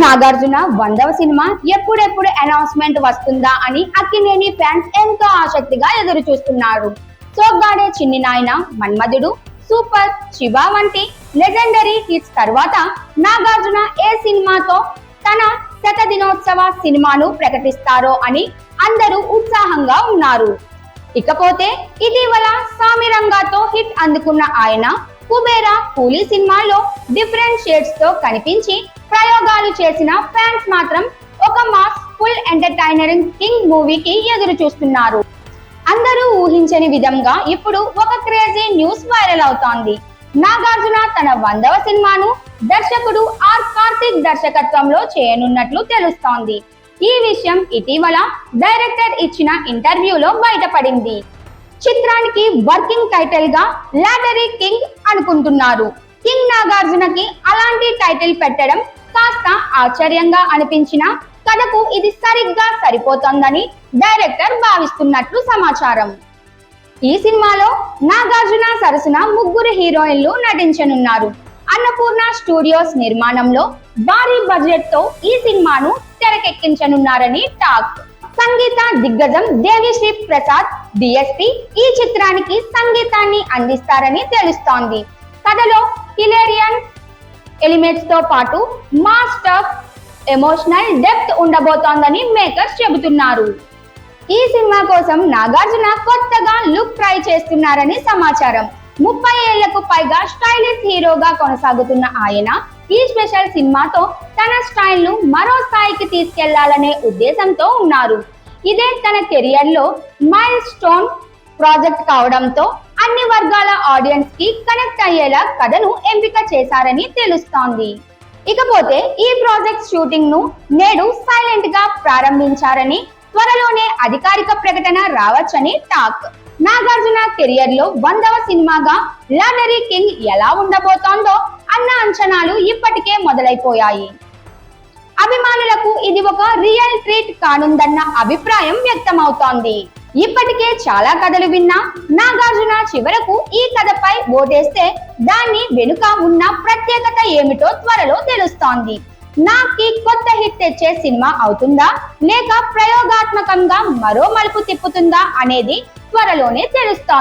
Nagarjuna 100వ cinema ఎప్పుడెప్పుడు announcement వస్తుందా అని అక్కినేని ఫ్యాన్స్ ఎంతో ఆసక్తిగా ఎదురు చూస్తున్నారు. సోగ్గాడే చిన్ని నాయన, మన్మధుడు, సూపర్, శివ వంటి లెజెండరీ హిట్స్ తర్వాత నాగార్జున ఏ సినిమాతో తన శత దినోత్సవ సినిమాను ప్రకటిస్తారో అని అందరూ ఉత్సాహంగా ఉన్నారు. ఇకపోతే ఇటీవల సామిరంగాతో హిట్ అందుకున్న ఆయన కుబేరా, కూలీ సినిమాల్లో డిఫరెంట్ షేడ్స్ తో కనిపించి ప్రయోగాలు చేసిన ఫ్యాన్స్ మాత్రం ఒక మాస్ ఫుల్ ఎంటర్టైనరింగ్ కింగ్ మూవీకి ఎదురు చూస్తున్నారు. అందరూ ఊహించని విధంగా ఇప్పుడు ఒక క్రేజీ న్యూస్ వైరల్ అవుతోంది. నాగార్జున తన 100వ సినిమాను దర్శకుడు ఆర్ కార్తిక్ దర్శకత్వంలో చేయనున్నట్లు తెలుస్తోంది. ఈ విషయం ఇటీవల డైరెక్టర్ ఇచ్చిన ఇంటర్వ్యూలో బయటపడింది. చిత్రానికి వర్కింగ్ టైటిల్ గా లాటరీ కింగ్ అనుకుంటున్నారు. కింగ్ నాగార్జునకి అలాంటి టైటిల్ పెట్టడం కాస్త ఆశ్చర్యంగా అనిపించినా కథకు ఇది సరిగ్గా సరిపోతుందని డైరెక్టర్ భావిస్తున్నట్లు సమాచారం. ఈ సినిమాలో నాగార్జున సరసన 3 హీరోయిన్లు నటించనున్నారు. అన్నపూర్ణ స్టూడియోస్ నిర్మాణంలో భారీ బడ్జెట్ తో ఈ సినిమాను తెరకెక్కించనున్నారని టాక్. సంగీత దిగ్గజం దేవిశ్రీ ప్రసాద్ డిఎస్పి ఈ చిత్రానికి సంగీతాన్ని అందిస్తారని తెలుస్తోంది. కథలో హిలేరియన్ ఎలిమెంట్స్ తో పాటు మాస్ టఫ్ ఎమోషనల్ డెప్త్ ఉండబోతోందని మేకర్స్ చెబుతున్నారు. ఈ సినిమా కోసం నాగార్జున కొత్తగా లుక్ ట్రై చేస్తున్నారని సమాచారం. 30 ఏళ్లకు పైగా స్టైలిష్ హీరోగా కొనసాగుతున్న ఆయన ఈ స్పెషల్ సినిమాతో తన స్టైల్ ను మరో స్థాయికి తీసుకెళ్లాలనే ఉద్దేశంతో ఉన్నారు. ఇదే తన కెరియర్ లో మైల్ స్టోన్ ప్రాజెక్ట్ కావడంతో అన్ని వర్గాల ఆడియన్స్ కి కనెక్ట్ అయ్యేలా కథను ఎంపిక చేశారని తెలుస్తోంది. ఇకపోతే ఈ ప్రాజెక్ట్ షూటింగ్ ను నేడు సైలెంట్ గా ప్రారంభించారని, త్వరలోనే అధికారిక ప్రకటన రావచ్చని టాక్. నాగార్జున కెరియర్ లో 100వ సినిమాగా లాటరీ కింగ్ ఎలా ఉండబోతోందో అన్న అంచనాలు ఇప్పటికే మొదలైపోయాయి. అభిమానులకు ఇది ఒక రియల్ ట్రీట్ కానుందన్న అభిప్రాయం వ్యక్తమవుతోంది. ఇప్పటికే చాలా కథలు విన్నా నాగార్జున చివరకు ఈ కథపై ఓటేస్తే దాన్ని వెనుక ఉన్న ప్రత్యేకత ఏమిటో త్వరలో తెలుస్తోంది. నాకి కొత్త హిట్ తెచ్చే సినిమా అవుతుందా లేక ప్రయోగాత్మకంగా మరో మలుపు తిప్పుతుందా అనేది త్వరలోనే తెలుస్తోంది.